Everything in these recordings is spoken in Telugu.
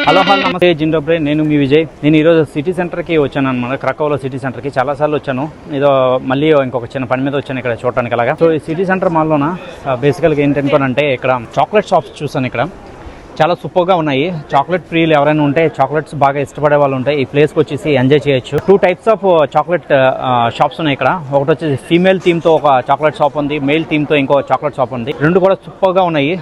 హలో నమస్తే జిండోబ్రే, నేను మీ విజయ్. నేను ఈరోజు సిటీ సెంటర్కి వచ్చాను అనమాట. క్రకోవ్లో సిటీ సెంటర్కి చాలాసార్లు వచ్చాను. ఏదో మళ్ళీ ఇంకొక చిన్న పని మీద వచ్చాను ఇక్కడ చూడటానికి. అలాగా సో ఈ సిటీ సెంటర్ మాల్లోన బేసికల్గా ఏంటంటే ఇక్కడ చాక్లెట్ షాప్స్ చూసాను. ఇక్కడ చాలా సూపర్గా ఉన్నాయి. చాక్లెట్ ఫ్రీలు ఎవరైనా ఉంటే, చాక్లెట్స్ బాగా ఇష్టపడే వాళ్ళు ఉంటే ఈ ప్లేస్కి వచ్చేసి ఎంజాయ్ చేయొచ్చు. 2 టైప్స్ ఆఫ్ చాక్లెట్ షాప్స్ ఉన్నాయి ఇక్కడ. ఒకటి వచ్చేసి ఫీమేల్ థీమ్తో ఒక చాక్లెట్ షాప్ ఉంది, మేల్ థీమ్తో ఇంకో చాక్లెట్ షాప్ ఉంది. రెండు కూడా సూపర్గా ఉన్నాయి.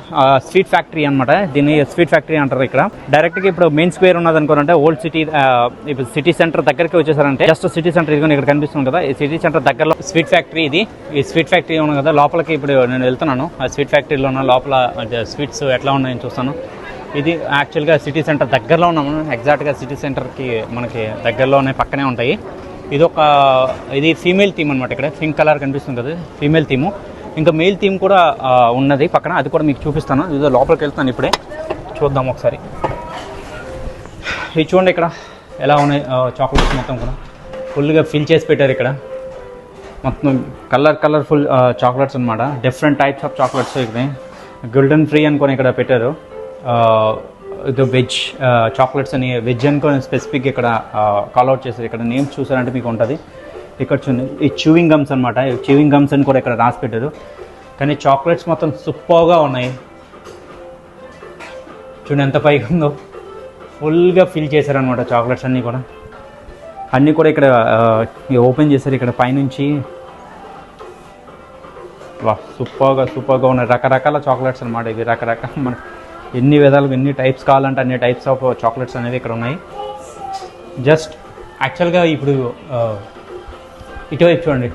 స్వీట్ ఫ్యాక్టరీ అనమాట, దీన్ని స్వీట్ ఫ్యాక్టరీ అంటారు. ఇక్కడ డైరెక్ట్గా ఇప్పుడు మెయిన్ స్క్వేర్ ఉన్నది అనుకోనంటే ఓల్డ్ సిటీ, ఇప్పుడు సిటీ సెంటర్ దగ్గరికి వచ్చేసారంటే జస్ట్ సిటీ సెంటర్ ఇదిగో ఇక్కడ కనిపిస్తుంది కదా, ఈ సిటీ సెంటర్ దగ్గరలో స్వీట్ ఫ్యాక్టరీ ఇది. ఈ స్వీట్ ఫ్యాక్టరీ ఉంది కదా, లోపలికి ఇప్పుడు నేను వెళ్తున్నాను. ఆ స్వీట్ ఫ్యాక్టరీలో ఉన్న లోపల స్వీట్స్ ఎట్లా ఉన్నాయని చూస్తాను. ఇది యాక్చువల్గా సిటీ సెంటర్ దగ్గరలో ఉన్నాము. ఎగ్జాక్ట్గా సిటీ సెంటర్కి మనకి దగ్గరలోనే పక్కనే ఉంటాయి. ఇది ఫీమేల్ థీమ్ అనమాట. ఇక్కడ పింక్ కలర్ కనిపిస్తుంది కదా, ఫీమేల్ థీము. ఇంకా మెయిల్ థీమ్ కూడా ఉన్నది పక్కన, అది కూడా మీకు చూపిస్తాను. ఇది లోపలికి వెళ్తాను ఇప్పుడే, చూద్దాం ఒకసారి. ఇది చూడండి ఇక్కడ ఎలా ఉన్నాయి చాక్లెట్స్ మొత్తం కూడా ఫుల్గా ఫిల్ చేసి పెట్టారు. ఇక్కడ మొత్తం కలర్ఫుల్ చాక్లెట్స్ అనమాట. Different types of chocolates. ఇక్కడ గ్లూటెన్ ఫ్రీ అనుకొని ఇక్కడ పెట్టారు. ఇది వెజ్ చాక్లెట్స్ అని, వెజ్ అనుకొని స్పెసిఫిక్ ఇక్కడ కాల్అవుట్ చేశారు. ఇక్కడ నేమ్స్ చూసారంటే మీకు ఉంటుంది. ఇక్కడ చూడండి, ఈ చూవింగ్ గమ్స్ అనమాట. చూవింగ్ గమ్స్ అని కూడా ఇక్కడ రాసి పెట్టారు. కానీ చాక్లెట్స్ మొత్తం సూపర్గా ఉన్నాయి. చూడండి ఎంత పైగా ఉందో, ఫుల్గా ఫిల్ చేశారనమాట చాక్లెట్స్ అన్నీ కూడా ఇక్కడ ఓపెన్ చేశారు. ఇక్కడ పైనుంచి వా సూపర్గా ఉన్నాయి. రకరకాల చాక్లెట్స్ అనమాట. ఇవి రకరకాల మన ఎన్ని విధాలుగా ఎన్ని టైప్స్ కావాలంటే అన్ని టైప్స్ ఆఫ్ చాక్లెట్స్ అనేవి ఇక్కడ ఉన్నాయి. జస్ట్ యాక్చువల్గా ఇప్పుడు ఇటువైపు చూడండి,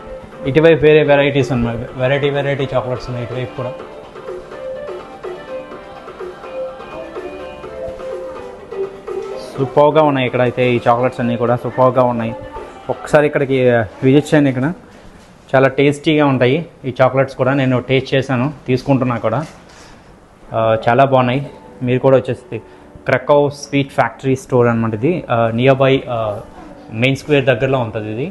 ఇటువైపు వేరే వెరైటీస్ ఉన్నాయి. వెరైటీ చాక్లెట్స్ ఉన్నాయి ఇటువైపు కూడా. సూపర్గా ఉన్నాయి ఇక్కడ అయితే. ఈ చాక్లెట్స్ అన్నీ కూడా సూపర్గా ఉన్నాయి. ఒక్కసారి ఇక్కడికి విజిట్ చేయండి. ఇక్కడ చాలా టేస్టీగా ఉంటాయి ఈ చాక్లెట్స్ కూడా. నేను టేస్ట్ చేశాను, తీసుకుంటున్నా కూడా. చాలా బాగున్నాయి. మీరు కూడా వచ్చేసి క్రకోవ్ స్వీట్ ఫ్యాక్టరీ స్టోర్ అనమాట. ఇది నియర్ బై మెయిన్ స్క్వేర్ దగ్గరలో ఉంటుంది. ఇది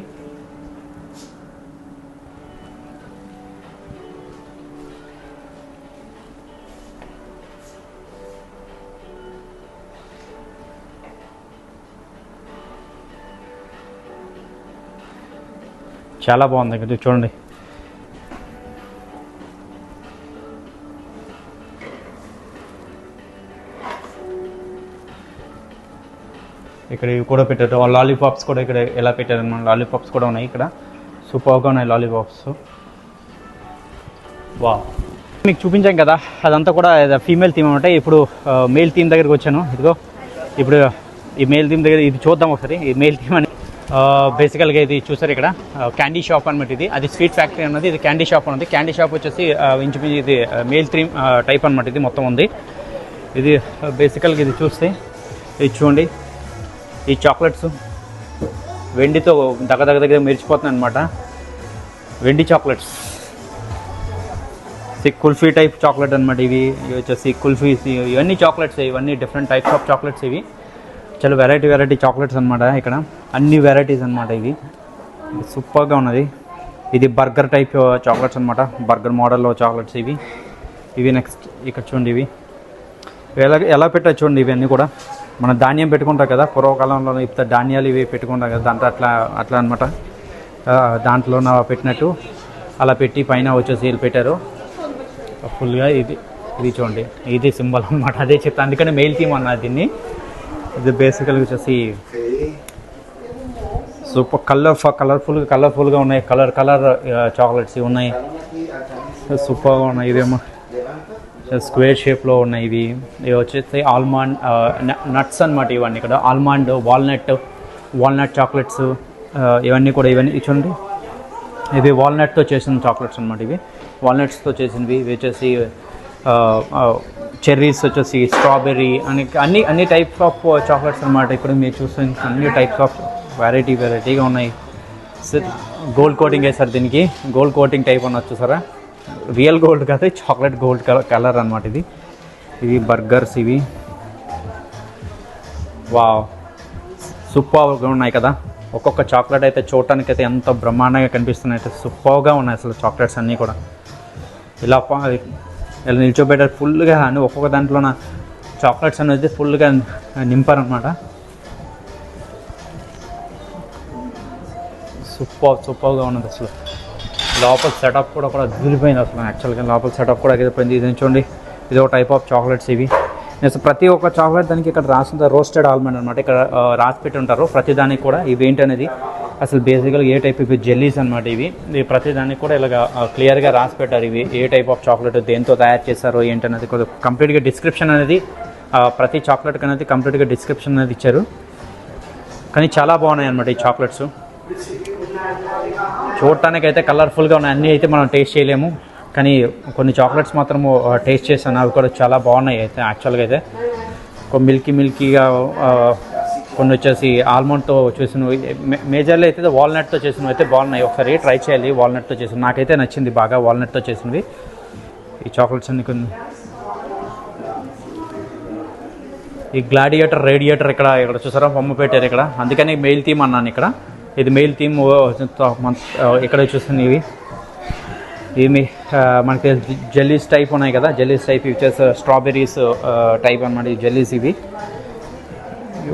చాలా బాగుంది. ఇక్కడ చూడండి, ఇక్కడ ఇవి కూడా పెట్టారు. లాలీపాప్స్ కూడా ఇక్కడ ఎలా పెట్టారు అన్నమాట. లాలీపాప్స్ కూడా ఉన్నాయి ఇక్కడ. సూపర్గా ఉన్నాయి లాలీపాప్స్. వా, మీకు చూపించాం కదా, అదంతా కూడా ఫీమేల్ థీమ్ అనమాట. ఇప్పుడు మేల్ థీమ్ దగ్గరికి వచ్చాను. ఇదిగో ఇప్పుడు ఈ మేల్ థీమ్ దగ్గర ఇది చూద్దాం ఒకసారి. ఈ మేల్ థీమ్ అని బేసికల్గా ఇది చూసారు ఇక్కడ క్యాండీ షాప్ అనమాట. ఇది అది స్వీట్ ఫ్యాక్టరీ అన్నది, ఇది క్యాండీ షాప్ అన్నది. క్యాండీ షాప్ వచ్చేసి ఇంచుమించు ఇది మేల్ థీమ్ టైప్ అనమాట. ఇది మొత్తం ఉంది. ఇది బేసికల్గా ఇది చూస్తే ఇది చూడండి, ఈ చాక్లెట్స్ వెండితో దగ్గర మెరిచిపోతున్నాయి అనమాట. వెండి చాక్లెట్స్, కుల్ఫీ టైప్ చాక్లెట్ అనమాట. ఇవి వచ్చేసి కుల్ఫీస్, ఇవన్నీ చాక్లెట్స్, ఇవన్నీ డిఫరెంట్ టైప్స్ ఆఫ్ చాక్లెట్స్. ఇవి చాలా వెరైటీ చాక్లెట్స్ అనమాట. ఇక్కడ అన్ని వెరైటీస్ అనమాట. ఇవి సూపర్గా ఉన్నది. ఇది బర్గర్ టైప్ చాక్లెట్స్ అనమాట, బర్గర్ మోడల్లో చాక్లెట్స్ ఇవి నెక్స్ట్ ఇక్కడ చూడండి, ఇవి ఎలా పెట్టారు చూడండి. ఇవన్నీ కూడా మన ధాన్యం పెట్టుకుంటారు కదా, పూర్వకాలంలో ఇప్పుడు ధాన్యాలు ఇవి పెట్టుకుంటారు కదా, దాంట్లో అట్లా అనమాట. దాంట్లో పెట్టినట్టు అలా పెట్టి పైన వచ్చేసి వీళ్ళు పెట్టారు ఫుల్గా. ఇది చూడండి, ఇది సింబల్ అనమాట. అదే చెప్తాను, అందుకని మెయిల్ థీమ్ అన్నారు దీన్ని. ఇది బేసికల్గా వచ్చేసి సూపర్ కలర్ఫుల్గా ఉన్నాయి. కలర్ చాక్లెట్స్ ఇవి ఉన్నాయి, సూపర్గా ఉన్నాయి. ఇవేమో స్క్వేర్ షేప్లో ఉన్నాయి. ఇవి వచ్చేసి ఆల్మండ్ నట్స్ అనమాట. ఇవన్నీ ఇక్కడ ఆల్మండ్, వాల్నట్ చాక్లెట్స్ ఇవన్నీ చూడండి. ఇవి వాల్నట్తో చేసిన చాక్లెట్స్ అనమాట. ఇవి వాల్నట్స్తో చేసినవి. ఇవి వచ్చేసి చెర్రీస్, వచ్చేసి స్ట్రాబెర్రీ అని అన్ని టైప్స్ ఆఫ్ చాక్లెట్స్ అనమాట. ఇప్పుడు మీరు చూస్తే అన్ని టైప్స్ ఆఫ్ వెరైటీగా ఉన్నాయి. గోల్డ్ కోటింగ్ వేస్తారు దీనికి, గోల్డ్ కోటింగ్ టైప్ అని వచ్చేసారా. రియల్ గోల్డ్ కాదు, చాక్లెట్ గోల్డ్ కలర్ అనమాట. ఇవి బర్గర్స్. ఇవి వావ్ సూపర్గా ఉన్నాయి కదా. ఒక్కొక్క చాక్లెట్ అయితే చూడటానికి అయితే ఎంత బ్రహ్మాండంగా కనిపిస్తున్నాయి. అయితే సూపర్గా ఉన్నాయి అసలు చాక్లెట్స్ అన్నీ కూడా. ఇలా నిల్చోబెట్టారు ఫుల్గా అని. ఒక్కొక్క దాంట్లోన చాక్లెట్స్ అనేది ఫుల్గా నింపారనమాట. సూపర్గా ఉన్నది అసలు. లోపల సెటప్ కూడా అదిరిపోయింది అసలు. యాక్చువల్గా లోపల సెటప్ కూడా అదిరిపోయింది. ఇది చూడండి, ఇది ఒక టైప్ ఆఫ్ చాక్లెట్స్ ఇవి. నెక్స్ట్ ప్రతి ఒక్క చాక్లెట్ దానికి ఇక్కడ రాసిన రోస్టెడ్ ఆల్మండ్ అనమాట. ఇక్కడ రాసి పెట్టి ఉంటారు ప్రతి దానికి కూడా ఇవి ఏంటనేది. అసలు బేసికల్గా ఏ టైప్ ఇవి జెల్లీస్ అనమాట. ఇవి ప్రతి దానికి కూడా ఇలాగ క్లియర్గా రాసి పెట్టారు. ఇవి ఏ టైప్ ఆఫ్ చాక్లెట్, దేంతో తయారు చేస్తారో ఏంటనేది కంప్లీట్గా డిస్క్రిప్షన్ అనేది ప్రతి చాక్లెట్కి అనేది కంప్లీట్గా డిస్క్రిప్షన్ అనేది ఇచ్చారు. కానీ చాలా బాగున్నాయి అనమాట ఈ చాక్లెట్స్. చూడటానికి అయితే కలర్ఫుల్గా ఉన్నాయి. అన్నీ అయితే మనం టేస్ట్ చేయలేము, కానీ కొన్ని చాక్లెట్స్ మాత్రము టేస్ట్ చేశాను. అవి కూడా చాలా బాగున్నాయి అయితే యాక్చువల్గా అయితే. ఒక మిల్కీగా, కొన్ని వచ్చేసి ఆల్మండ్తో చేసినవి, మేజర్లో అయితే వాల్నట్తో చేసినవి అయితే బాగున్నాయి. ఒకసారి ట్రై చేయాలి వాల్నట్తో చేసినవి. నాకైతే నచ్చింది బాగా వాల్నట్తో చేసినవి ఈ చాక్లెట్స్ అన్ని. కొన్ని ఈ గ్లాడియేటర్, రేడియేటర్ ఇక్కడ చూసారా బొమ్మ పెట్టారు ఇక్కడ. అందుకని మెయిల్ థీమ్ అన్నాను ఇక్కడ. ఇది మెయిల్ థీమ్. ఇక్కడ చూస్తున్నవి ఇవి మనకి జెల్లీస్ టైప్ ఉన్నాయి కదా, జెల్లీస్ టైప్ ఇవి వచ్చేసి స్ట్రాబెర్రీస్ టైప్ అనమాట. ఈ జెల్లీస్ ఇవి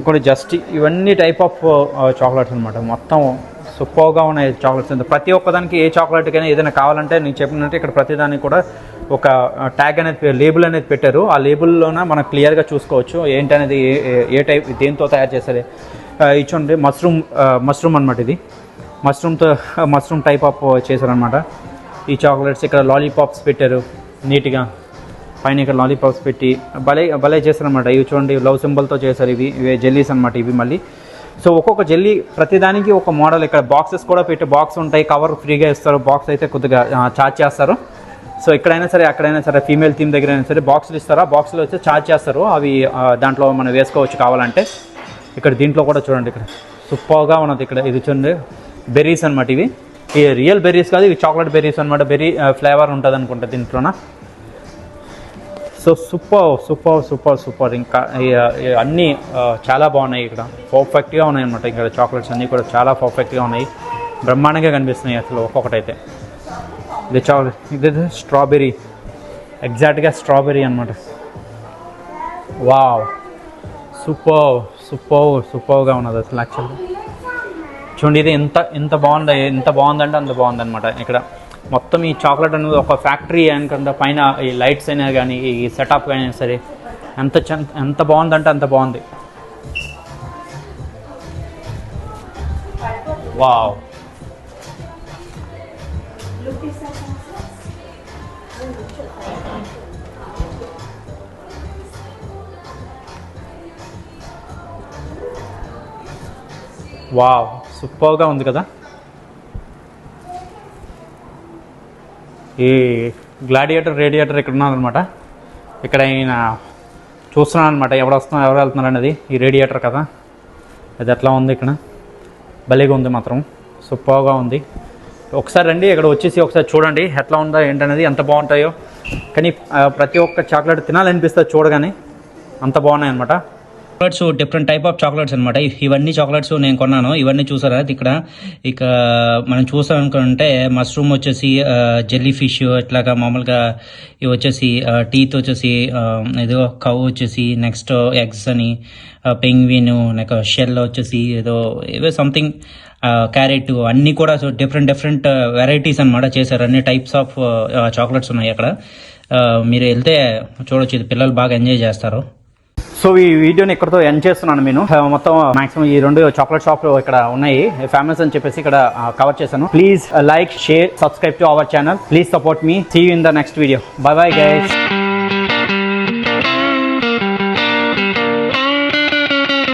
కూడా జస్ట్ ఇవన్నీ టైప్ ఆఫ్ చాక్లెట్స్ అనమాట. మొత్తం సూపర్గా ఉన్నాయి చాక్లెట్స్. ప్రతి ఒక్కదానికి ఏ చాక్లెట్కైనా ఏదైనా కావాలంటే నేను చెప్పినట్టు ఇక్కడ ప్రతిదానికి కూడా ఒక ట్యాగ్ అనేది, లేబుల్ అనేది పెట్టారు. ఆ లేబుల్లోన మనం క్లియర్గా చూసుకోవచ్చు ఏంటనేది, ఏ టైప్ దేంతో తయారు చేస్తారు. ఇచ్చోండి మష్రూమ్ అనమాట. ఇది మష్రూమ్ టైప్ ఆఫ్ చేశారనమాట ఈ చాక్లెట్స్. ఇక్కడ లాలీపాప్స్ పెట్టారు నీట్గా పైన. ఇక్కడ లాలీపాప్స్ పెట్టి భలే చేశారనమాట. ఇవి చూడండి లవ్ సింబల్తో చేశారు. ఇవి జెల్లీస్ అనమాట ఇవి మళ్ళీ. సో ఒక్కొక్క జెల్లీ ప్రతిదానికి ఒక మోడల్. ఇక్కడ బాక్సెస్ కూడా పెట్టి బాక్స్ ఉంటాయి, కవర్ ఫ్రీగా ఇస్తారు. బాక్స్ అయితే కొద్దిగా ఛార్జ్ చేస్తారు. సో ఎక్కడైనా సరే, అక్కడైనా సరే, ఫీమేల్ థీమ్ దగ్గర అయినా సరే బాక్సులు ఇస్తారు. ఆ బాక్సులు వచ్చి ఛార్జ్ చేస్తారు. అవి దాంట్లో మనం వేసుకోవచ్చు కావాలంటే. ఇక్కడ దీంట్లో కూడా చూడండి, ఇక్కడ సూపర్గా ఉన్నది. ఇక్కడ ఇది చూడండి బెర్రీస్ అనమాట. ఇవి రియల్ బెర్రీస్ కాదు, ఇవి చాక్లెట్ బెర్రీస్ అనమాట. బెర్రీ ఫ్లేవర్ ఉంటుంది అనుకుంటా దీంట్లోన. So super. ఇంకా అన్నీ చాలా బాగున్నాయి. ఇక్కడ పర్ఫెక్ట్గా ఉన్నాయి అనమాట. ఇక్కడ చాక్లెట్స్ అన్నీ కూడా చాలా పర్ఫెక్ట్గా ఉన్నాయి, బ్రహ్మాండంగా కనిపిస్తున్నాయి అసలు ఒక్కొక్కటైతే. ఇది చాక్లెట్, ఇది స్ట్రాబెర్రీ, ఎగ్జాక్ట్గా స్ట్రాబెర్రీ అనమాట. వావ్, సూపర్గా ఉన్నది అసలు యాక్చువల్గా. చూడండి ఇది ఎంత బాగుందంటే అంత బాగుందన్నమాట. ఇక్కడ మొత్తం ఈ చాక్లెట్ అనేది ఒక ఫ్యాక్టరీ అనుకుంటే పైన ఈ లైట్స్ అయినా కానీ, ఈ సెటప్ అయినా సరే ఎంత బాగుందంటే అంత బాగుంది. వావ్, వావ్, సూపర్గా ఉంది కదా. ఈ గ్లాడియేటర్, రేడియేటర్ ఇక్కడ ఉన్నారనమాట. ఇక్కడ ఆయన చూస్తున్నాను అనమాట ఎవరు వెళ్తున్నారు అనేది. ఈ రేడియేటర్ కదా, అది ఎట్లా ఉంది ఇక్కడ, భలేగా ఉంది మాత్రం, సూపర్గా ఉంది. ఒకసారి రండి, ఇక్కడ వచ్చేసి ఒకసారి చూడండి ఎట్లా ఉందో ఏంటనేది, ఎంత బాగుంటాయో. కానీ ప్రతి ఒక్క చాక్లెట్ తినాలనిపిస్తుంది చూడగానే, అంత బాగున్నాయి అనమాట. Chocolates different type of chocolates అనమాట. ఇవన్నీ చాక్లెట్స్ నేను కొన్నాను. ఇవన్నీ చూసారా ఇక్కడ. ఇక మనం చూసాం అనుకుంటే మష్రూమ్ వచ్చేసి జెల్లీ ఫిష్, ఇట్లాగా మామూలుగా ఇవి వచ్చేసి టీత్ వచ్చేసి ఏదో కవ్ వచ్చేసి, నెక్స్ట్ ఎగ్స్ అని, పెంగ్విన్, నెక్స్ట్ షెల్ వచ్చేసి ఏవో సంథింగ్, క్యారెట్, అన్నీ కూడా డిఫరెంట్ వెరైటీస్ అనమాట చేశారు. అన్ని టైప్స్ ఆఫ్ చాక్లెట్స్ ఉన్నాయి అక్కడ. మీరు వెళ్తే చూడొచ్చు, ఇది పిల్లలు బాగా ఎంజాయ్ చేస్తారు. సో ఈ వీడియోని ఇక్కడతో ఎండ్ చేస్తున్నాను. నేను మొత్తం మాక్సిమం ఈ 2 చాక్లెట్ షాప్లు ఇక్కడ ఉన్నాయి, ఫేమస్ అని చెప్పేసి ఇక్కడ కవర్ చేశాను. Please like, share, subscribe to our channel. Please support me. See you in the next video. Bye bye guys.